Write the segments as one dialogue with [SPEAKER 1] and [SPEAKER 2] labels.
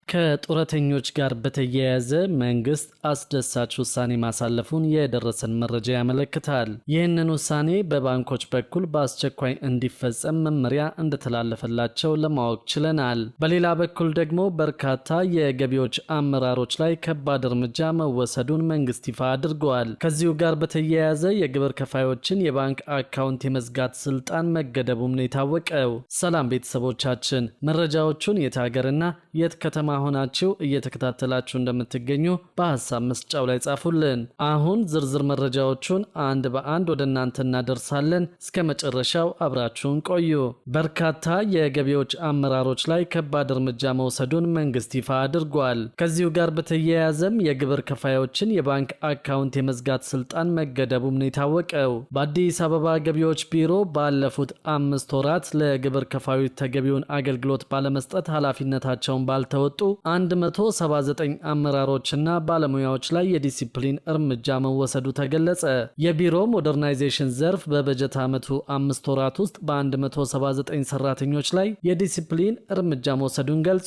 [SPEAKER 1] ከጡረተኞች ጋር በተያያዘ መንግስት አስደሳች ውሳኔ ማሳለፉን የደረሰን መረጃ ያመለክታል። ይህንን ውሳኔ በባንኮች በኩል በአስቸኳይ እንዲፈጸም መመሪያ እንደተላለፈላቸው ለማወቅ ችለናል። በሌላ በኩል ደግሞ በርካታ የገቢዎች አመራሮች ላይ ከባድ እርምጃ መወሰዱን መንግስት ይፋ አድርገዋል። ከዚሁ ጋር በተያያዘ የግብር ከፋዮችን የባንክ አካውንት የመዝጋት ስልጣን መገደቡም ነው የታወቀው። ሰላም ቤተሰቦቻችን፣ መረጃዎቹን የት ሀገርና የት ከተማ ሆናችሁ እየተከታተላችሁ እንደምትገኙ በሐሳብ መስጫው ላይ ጻፉልን። አሁን ዝርዝር መረጃዎቹን አንድ በአንድ ወደ እናንተ እናደርሳለን። እስከ መጨረሻው አብራችሁን ቆዩ። በርካታ የገቢዎች አመራሮች ላይ ከባድ እርምጃ መውሰዱን መንግስት ይፋ አድርጓል። ከዚሁ ጋር በተያያዘም የግብር ከፋዮችን የባንክ አካውንት የመዝጋት ስልጣን መገደቡም ነው የታወቀው። በአዲስ አበባ ገቢዎች ቢሮ ባለፉት 5 ወራት ለግብር ከፋዮች ተገቢውን አገልግሎት ባለመስጠት ኃላፊነታቸውን ባልተወጡ 179 አመራሮችና ባለሙያዎች ላይ የዲሲፕሊን እርምጃ መወሰዱ ተገለጸ። የቢሮ ሞደርናይዜሽን ዘርፍ በበጀት ዓመቱ 5 ወራት ውስጥ በ179 ሰራተኞች ላይ የዲሲፕሊን እርምጃ መውሰዱን ገልጿል።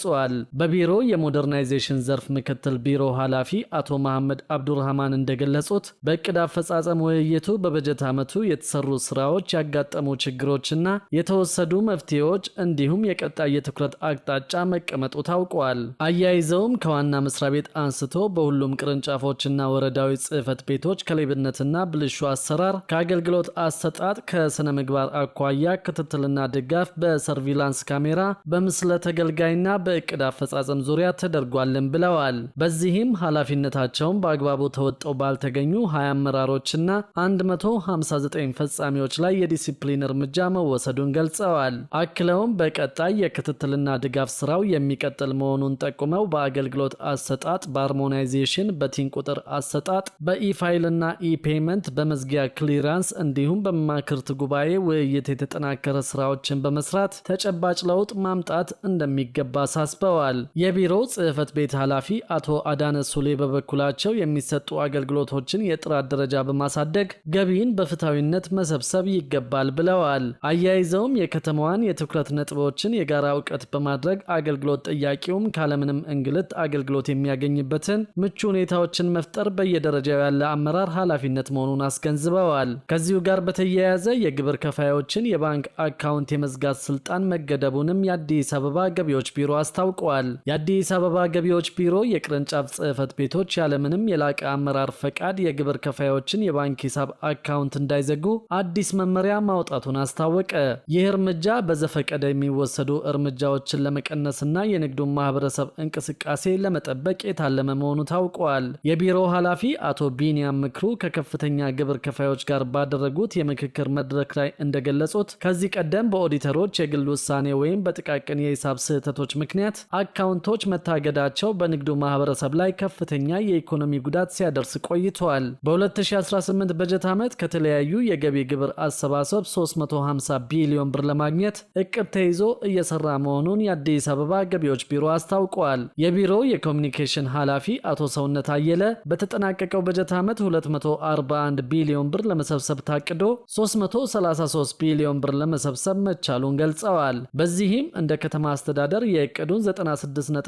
[SPEAKER 1] በቢሮ የሞደርናይዜሽን ዘርፍ ምክትል ቢሮ ኃላፊ አቶ መሐመድ አብዱራህማን እንደገለጹት በእቅድ አፈጻጸም ውይይቱ በበጀት ዓመቱ የተሰሩ ስራዎች፣ ያጋጠሙ ችግሮችና የተወሰዱ መፍትሄዎች እንዲሁም የቀጣይ የትኩረት አቅጣጫ መቀመጡ ታውቋል። አያይዘውም ከዋና መስሪያ ቤት አንስቶ በሁሉም ቅርንጫፎችና ወረዳዊ ጽህፈት ቤቶች ከሌብነትና ብልሹ አሰራር፣ ከአገልግሎት አሰጣጥ፣ ከስነ ምግባር አኳያ ክትትልና ድጋፍ በሰርቪላንስ ካሜራ፣ በምስለ ተገልጋይና በእቅድ አፈጻጸም ዙሪያ ተደርጓልን ብለዋል። በዚህም ኃላፊነታቸውን በአግባቡ ተወጠው ባልተገኙ 20 አመራሮችና 159 ፈጻሚዎች ላይ የዲሲፕሊን እርምጃ መወሰዱን ገልጸዋል። አክለውም በቀጣይ የክትትልና ድጋፍ ስራው የሚቀጥል መሆኑን ጠቁመው በአገልግሎት አሰጣጥ፣ በሃርሞናይዜሽን፣ በቲን ቁጥር አሰጣጥ፣ በኢፋይልና ኢፔመንት፣ በመዝጊያ ክሊራንስ እንዲሁም በመማክርት ጉባኤ ውይይት የተጠናከረ ስራዎችን በመስራት ተጨባጭ ለውጥ ማምጣት እንደሚገባ አሳስበዋል። የቢሮው ጽህፈት ቤት ኃላፊ አቶ አዳነ ሱሌ በበኩላቸው የሚሰጡ አገልግሎቶችን የጥራት ደረጃ በማሳደግ ገቢን በፍትሃዊነት መሰብሰብ ይገባል ብለዋል። አያይዘውም የከተማዋን የትኩረት ነጥቦችን የጋራ እውቀት በማድረግ አገልግሎት ጠያቂውም ካለምንም እንግልት አገልግሎት የሚያገኝበትን ምቹ ሁኔታዎችን መፍጠር በየደረጃው ያለ አመራር ኃላፊነት መሆኑን አስገንዝበዋል። ከዚሁ ጋር በተያያዘ የግብር ከፋዮችን የባንክ አካውንት የመዝጋት ስልጣን መገደቡንም የአዲስ አበባ ገቢዎች ቢሮ አስታውቀዋል። የአዲስ አበባ ገቢዎች ቢሮ የቅርንጫፍ ጽህፈት ቤቶች ያለምንም የላቀ አመራር ፈቃድ የግብር ከፋዮችን የባንክ ሂሳብ አካውንት እንዳይዘጉ አዲስ መመሪያ ማውጣቱን አስታወቀ። ይህ እርምጃ በዘፈቀደ የሚወሰዱ እርምጃዎችን ለመቀነስና የንግዱን ማህበረሰብ እንቅስቃሴ ለመጠበቅ የታለመ መሆኑ ታውቋል። የቢሮው ኃላፊ አቶ ቢኒያም ምክሩ ከከፍተኛ ግብር ከፋዮች ጋር ባደረጉት የምክክር መድረክ ላይ እንደገለጹት ከዚህ ቀደም በኦዲተሮች የግል ውሳኔ ወይም በጥቃቅን የሂሳብ ስህተቶች ምክንያት አካውንቶች መታገዳቸው በንግዱ ማህበረሰብ ላይ ከፍተኛ የኢኮኖሚ ጉዳት ሲያደርስ ቆይቷል። በ2018 በጀት ዓመት ከተለያዩ የገቢ ግብር አሰባሰብ 350 ቢሊዮን ብር ለማግኘት እቅድ ተይዞ እየሰራ መሆኑን የአዲስ አበባ ገቢዎች ቢሮ አስታውቋል። የቢሮው የኮሚኒኬሽን ኃላፊ አቶ ሰውነት አየለ በተጠናቀቀው በጀት ዓመት 241 ቢሊዮን ብር ለመሰብሰብ ታቅዶ 333 ቢሊዮን ብር ለመሰብሰብ መቻሉን ገልጸዋል። በዚህም እንደ ከተማ አስተዳደር የእቅዱን 96.5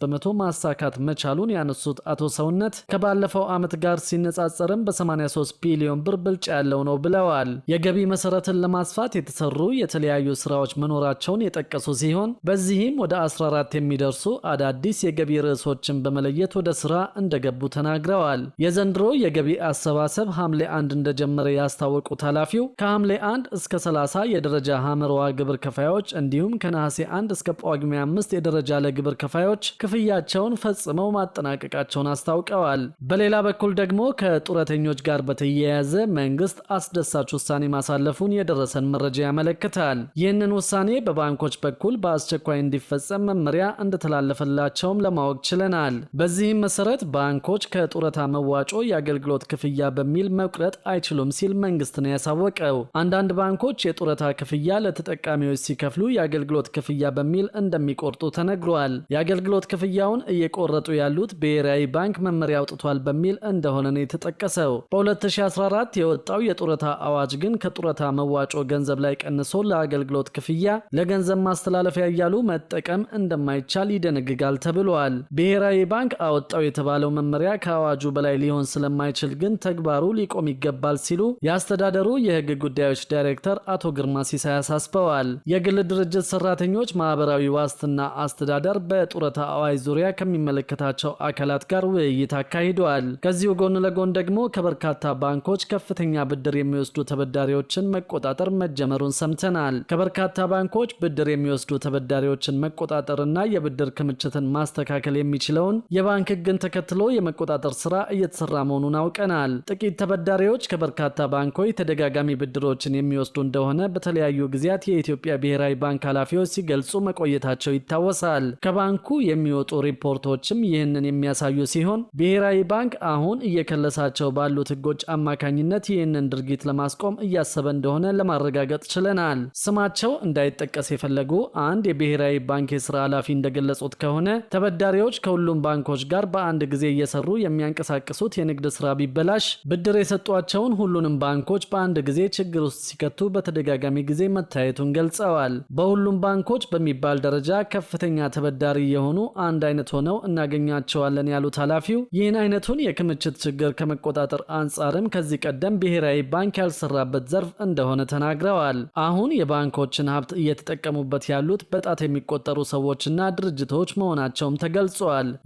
[SPEAKER 1] በመቶ ማሳካት መቻሉን ያነሱት አቶ ሰውነት ከባለፈው ዓመት ጋር ሲነጻጸርም በ83 ቢሊዮን ብር ብልጫ ያለው ነው ብለዋል። የገቢ መሰረትን ለማስፋት የተሰሩ የተለያዩ ስራዎች መኖራቸውን የጠቀሱ ሲሆን በዚህም ወደ 14 የሚደርሱ አዳዲስ የገቢ ርዕሶችን በመለየት ወደ ስራ እንደገቡ ተናግረዋል። የዘንድሮ የገቢ አሰባሰብ ሐምሌ 1 እንደጀመረ ያስታወቁት ኃላፊው ከሐምሌ 1 እስከ 30 የደረጃ ሐመርዋ ግብር ከፋዮች እንዲሁም ከነሐሴ 1 እስከ ጳጉሜ 5 የደረጃ ለግብር ከፋዮች ክፍያቸውን ፈጽመው ማጠናቀቃቸውን አስታውቀዋል። በሌላ በኩል ደግሞ ከጡረተኞች ጋር በተያያዘ መንግስት አስደሳች ውሳኔ ማሳለፉን የደረሰን መረጃ ያመለክታል። ይህንን ውሳኔ በባንኮች በኩል በአስቸኳይ እንዲፈጸም መመሪያ እንደተላለፈላቸውም ለማወቅ ችለናል። በዚህም መሰረት ባንኮች ከጡረታ መዋጮ የአገልግሎት ክፍያ በሚል መቁረጥ አይችሉም ሲል መንግስት ነው ያሳወቀው። አንዳንድ ባንኮች የጡረታ ክፍያ ለተጠቃሚዎች ሲከፍሉ የአገልግሎት ክፍያ በሚል እንደሚቆርጡ ተነግሯል። የአገልግሎት ክፍያውን እየቆረጡ ያሉት ብሔራዊ ባንክ መመሪያ አውጥቷል በሚል እንደሆነ ነው የተጠቀሰው። በ2014 የወጣው የጡረታ አዋጅ ግን ከጡረታ መዋጮ ገንዘብ ላይ ቀንሶ ለአገልግሎት ክፍያ ለገንዘብ ማስተላለፊያ እያሉ መጠቀም እንደማይቻል ይደነግጋል ተብሏል። ብሔራዊ ባንክ አወጣው የተባለው መመሪያ ከአዋጁ በላይ ሊሆን ስለማይችል ግን ተግባሩ ሊቆም ይገባል ሲሉ የአስተዳደሩ የሕግ ጉዳዮች ዳይሬክተር አቶ ግርማ ሲሳይ አሳስበዋል። የግል ድርጅት ሰራተኞች ማህበራዊ ዋስትና አስተዳደር በጡረታ አዋጅ ዙሪያ ከሚመለከታቸው አካላት ጋር ውይይት አካሂደዋል። ከዚሁ ጎን ለጎን ደግሞ ከበርካታ ባንኮች ከፍተኛ ብድር የሚወስዱ ተበዳሪዎችን መቆጣጠር መጀመሩን ሰምተናል። ከበርካታ ባንኮች ብድር የሚወስዱ ተበዳሪዎችን መቆጣጠርና የብድር ክምችትን ማስተካከል የሚችለውን የባንክ ሕግን ተከትሎ የመቆጣጠር ስራ እየተሰራ መሆኑን አውቀናል። ጥቂት ተበዳሪዎች ከበርካታ ባንኮች ተደጋጋሚ ብድሮችን የሚወስዱ እንደሆነ በተለያዩ ጊዜያት የኢትዮጵያ ብሔራዊ ባንክ ኃላፊዎች ሲገልጹ መቆየታቸው ይታወሳል። ከባንኩ የሚወጡ ሪፖርቶችም ይህንን የሚያሳዩ ሲሆን ብሔራዊ ባንክ አሁን እየከለሳቸው ባሉት ሕጎች አማካኝነት ይህንን ድርጊት ለማስቆም እያሰበ እንደሆነ ለማረጋገጥ ችለናል። ስማቸው እንዳይጠቀስ የፈለጉ አንድ የብሔራዊ ባንክ የስራ ኃላፊ እንደገለጹት ከሆነ ተበዳሪዎች ከሁሉም ባንኮች ጋር በአንድ ጊዜ እየሰሩ የሚያንቀሳቅሱት የንግድ ስራ ቢበላሽ ብድር የሰጧቸውን ሁሉንም ባንኮች በአንድ ጊዜ ችግር ውስጥ ሲከቱ በተደጋጋሚ ጊዜ መታየቱን ገልጸዋል። በሁሉም ባንኮች በሚባል ደረጃ ከፍተኛ ተበዳሪ የሆኑ አንድ አይነት ሆነው እናገኛቸዋለን ያሉት ኃላፊው ይህን አይነቱን የክምችት ችግር ከመቆጣጠር አንጻርም ከዚህ ቀደም ብሔራዊ ባንክ ያልሰራበት ዘርፍ እንደሆነ ተናግረዋል። አሁን የባንኮችን ሀብት እየተጠቀሙበት ያሉት በጣት የሚቆጠሩ ሰዎችና ድርጅቶች መሆናቸውም ተገልጿል።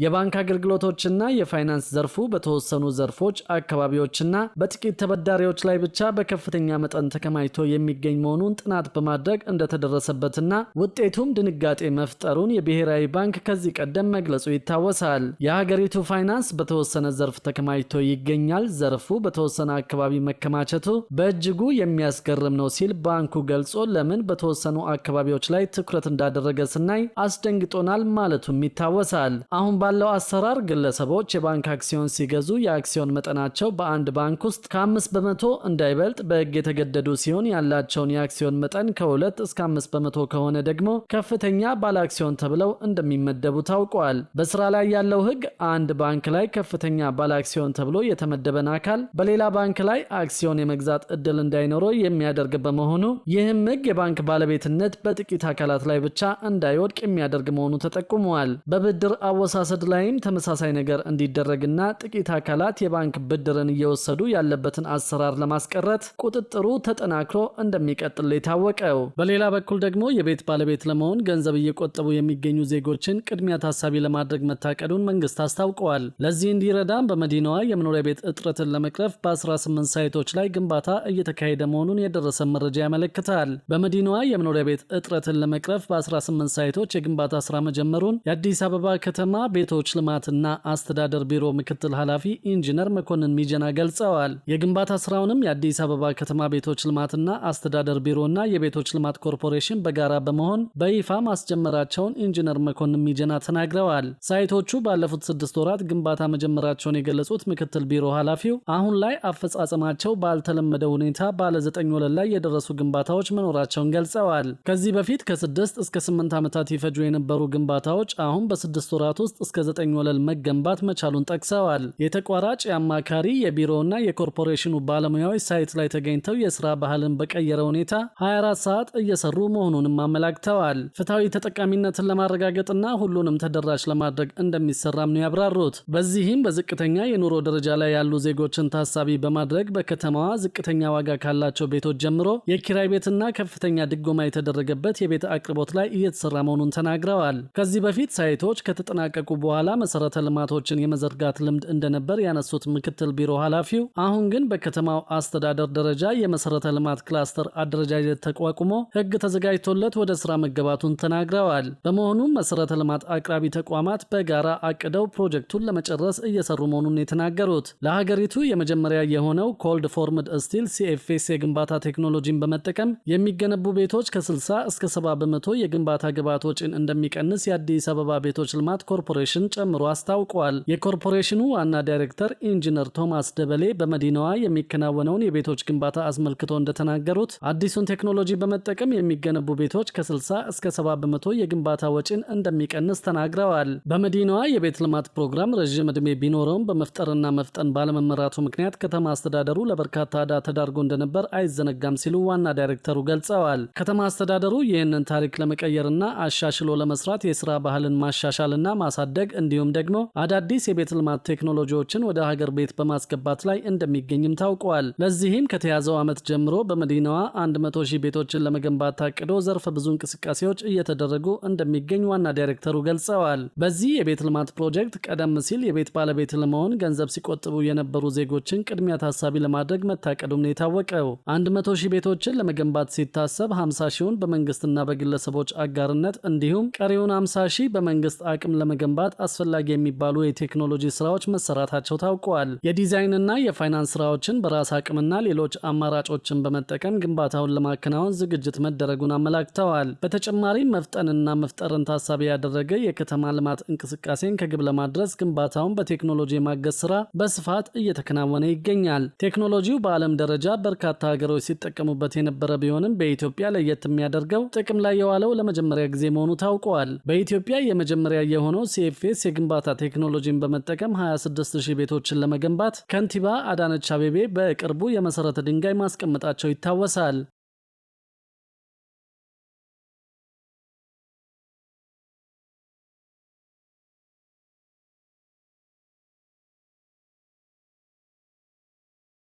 [SPEAKER 1] የባንክ አገልግሎቶችና የፋይናንስ ዘርፉ በተወሰኑ ዘርፎች አካባቢዎችና በጥቂት ተበዳሪዎች ላይ ብቻ በከፍተኛ መጠን ተከማችቶ የሚገኝ መሆኑን ጥናት በማድረግ እንደተደረሰበትና ውጤቱም ድንጋጤ መፍጠሩን የብሔራዊ ባንክ ከዚህ ቀደም መግለጹ ይታወሳል። የሀገሪቱ ፋይናንስ በተወሰነ ዘርፍ ተከማችቶ ይገኛል፣ ዘርፉ በተወሰነ አካባቢ መከማቸቱ በእጅጉ የሚያስገርም ነው ሲል ባንኩ ገልጾ ለምን በተወሰኑ አካባቢዎች ላይ ትኩረት እንዳደረገ ስናይ አስደንግጦናል ማለቱም ይታወሳል። አሁን ባለው አሰራር ግለሰቦች የባንክ አክሲዮን ሲገዙ የአክሲዮን መጠናቸው በአንድ ባንክ ውስጥ ከ5 በመቶ እንዳይበልጥ በሕግ የተገደዱ ሲሆን ያላቸውን የአክሲዮን መጠን ከ2 እስከ 5 በመቶ ከሆነ ደግሞ ከፍተኛ ባለ አክሲዮን ተብለው እንደሚመደቡ ታውቋል። በስራ ላይ ያለው ሕግ አንድ ባንክ ላይ ከፍተኛ ባለ አክሲዮን ተብሎ የተመደበን አካል በሌላ ባንክ ላይ አክሲዮን የመግዛት እድል እንዳይኖረው የሚያደርግ በመሆኑ ይህም ሕግ የባንክ ባለቤትነት በጥቂት አካላት ላይ ብቻ እንዳይወድቅ የሚያደርግ መሆኑ ተጠቁሟል። በብድር አወሳሰድ ላይም ተመሳሳይ ነገር እንዲደረግና ጥቂት አካላት የባንክ ብድርን እየወሰዱ ያለበትን አሰራር ለማስቀረት ቁጥጥሩ ተጠናክሮ እንደሚቀጥል የታወቀው። በሌላ በኩል ደግሞ የቤት ባለቤት ለመሆን ገንዘብ እየቆጠቡ የሚገኙ ዜጎችን ቅድሚያ ታሳቢ ለማድረግ መታቀዱን መንግስት አስታውቀዋል። ለዚህ እንዲረዳም በመዲናዋ የመኖሪያ ቤት እጥረትን ለመቅረፍ በ18 ሳይቶች ላይ ግንባታ እየተካሄደ መሆኑን የደረሰ መረጃ ያመለክታል። በመዲናዋ የመኖሪያ ቤት እጥረትን ለመቅረፍ በ18 ሳይቶች የግንባታ ስራ መጀመሩን የአዲስ አበባ ከተማ ቤቶች ልማትና አስተዳደር ቢሮ ምክትል ኃላፊ ኢንጂነር መኮንን ሚጀና ገልጸዋል። የግንባታ ስራውንም የአዲስ አበባ ከተማ ቤቶች ልማትና አስተዳደር ቢሮና የቤቶች ልማት ኮርፖሬሽን በጋራ በመሆን በይፋ ማስጀመራቸውን ኢንጂነር መኮንን ሚጀና ተናግረዋል። ሳይቶቹ ባለፉት 6 ወራት ግንባታ መጀመራቸውን የገለጹት ምክትል ቢሮ ኃላፊው አሁን ላይ አፈጻጸማቸው ባልተለመደ ሁኔታ ባለ 9 ወለል ላይ የደረሱ ግንባታዎች መኖራቸውን ገልጸዋል። ከዚህ በፊት ከ6 እስከ 8 ዓመታት ይፈጁ የነበሩ ግንባታዎች አሁን በ6 ወራት ውስጥ እስከ 9 ወለል መገንባት መቻሉን ጠቅሰዋል። የተቋራጭ የአማካሪ የቢሮና የኮርፖሬሽኑ ባለሙያዎች ሳይት ላይ ተገኝተው የስራ ባህልን በቀየረ ሁኔታ 24 ሰዓት እየሰሩ መሆኑንም አመላክተዋል። ፍትሐዊ ተጠቃሚነትን ለማረጋገጥና ሁሉንም ተደራሽ ለማድረግ እንደሚሰራም ነው ያብራሩት። በዚህም በዝቅተኛ የኑሮ ደረጃ ላይ ያሉ ዜጎችን ታሳቢ በማድረግ በከተማዋ ዝቅተኛ ዋጋ ካላቸው ቤቶች ጀምሮ የኪራይ ቤትና ከፍተኛ ድጎማ የተደረገበት የቤት አቅርቦት ላይ እየተሰራ መሆኑን ተናግረዋል። ከዚህ በፊት ሳይቶች ከተጠናቀቁ በኋላ መሰረተ ልማቶችን የመዘርጋት ልምድ እንደነበር ያነሱት ምክትል ቢሮ ኃላፊው አሁን ግን በከተማው አስተዳደር ደረጃ የመሰረተ ልማት ክላስተር አደረጃጀት ተቋቁሞ ሕግ ተዘጋጅቶለት ወደ ስራ መገባቱን ተናግረዋል። በመሆኑም መሰረተ ልማት አቅራቢ ተቋማት በጋራ አቅደው ፕሮጀክቱን ለመጨረስ እየሰሩ መሆኑን የተናገሩት ለሀገሪቱ የመጀመሪያ የሆነው ኮልድ ፎርምድ ስቲል ሲኤፍኤስ የግንባታ ቴክኖሎጂን በመጠቀም የሚገነቡ ቤቶች ከ60 እስከ 70 በመቶ የግንባታ ግብዓት ወጪን እንደሚቀንስ የአዲስ አበባ ቤቶች ልማት ኮርፖሬሽን ጨምሮ አስታውቋል። የኮርፖሬሽኑ ዋና ዳይሬክተር ኢንጂነር ቶማስ ደበሌ በመዲናዋ የሚከናወነውን የቤቶች ግንባታ አስመልክቶ እንደተናገሩት አዲሱን ቴክኖሎጂ በመጠቀም የሚገነቡ ቤቶች ከ60 እስከ 70 በመቶ የግንባታ ወጪን እንደሚቀንስ ተናግረዋል። በመዲናዋ የቤት ልማት ፕሮግራም ረዥም ዕድሜ ቢኖረውም በመፍጠርና መፍጠን ባለመመራቱ ምክንያት ከተማ አስተዳደሩ ለበርካታ ዕዳ ተዳርጎ እንደነበር አይዘነጋም ሲሉ ዋና ዳይሬክተሩ ገልጸዋል። ከተማ አስተዳደሩ ይህንን ታሪክ ለመቀየርና አሻሽሎ ለመስራት የስራ የስራ ባህልን ማሻሻልና ማሳደግ እንዲሁም ደግሞ አዳዲስ የቤት ልማት ቴክኖሎጂዎችን ወደ ሀገር ቤት በማስገባት ላይ እንደሚገኝም ታውቋል። ለዚህም ከተያዘው ዓመት ጀምሮ በመዲናዋ 100,000 ቤቶችን ለመገንባት ታቅዶ ዘርፈ ብዙ እንቅስቃሴዎች እየተደረጉ እንደሚገኝ ዋና ዳይሬክተሩ ገልጸዋል። በዚህ የቤት ልማት ፕሮጀክት ቀደም ሲል የቤት ባለቤት ለመሆን ገንዘብ ሲቆጥቡ የነበሩ ዜጎችን ቅድሚያ ታሳቢ ለማድረግ መታቀዱም ነው የታወቀው። 100,000 ቤቶችን ለመገንባት ሲታሰብ 50,000ውን በመንግስትና በግለሰቦች አጋርነት እንዲሁም ቀሪውን 50,000 በመንግስት አቅም ለመገንባት አስፈላጊ የሚባሉ የቴክኖሎጂ ስራዎች መሰራታቸው ታውቋል። የዲዛይንና የፋይናንስ ስራዎችን በራስ አቅምና ሌሎች አማራጮችን በመጠቀም ግንባታውን ለማከናወን ዝግጅት መደረጉን አመላክተዋል። በተጨማሪም መፍጠንና መፍጠርን ታሳቢ ያደረገ የከተማ ልማት እንቅስቃሴን ከግብ ለማድረስ ግንባታውን በቴክኖሎጂ የማገዝ ስራ በስፋት እየተከናወነ ይገኛል። ቴክኖሎጂው በዓለም ደረጃ በርካታ ሀገሮች ሲጠቀሙበት የነበረ ቢሆንም በኢትዮጵያ ለየት የሚያደርገው ጥቅም ላይ የዋለው ለመጀመሪያ ጊዜ መሆኑ ታውቋል። በኢትዮጵያ የመጀመሪያ የሆነው ሲኤፍኤስ የግንባታ ቴክኖሎጂን በመጠቀም 26,000 ቤቶችን ለመገንባት ከንቲባ አዳነች አቤቤ በቅርቡ የመሰረተ ድንጋይ ማስቀመጣቸው ይታወሳል።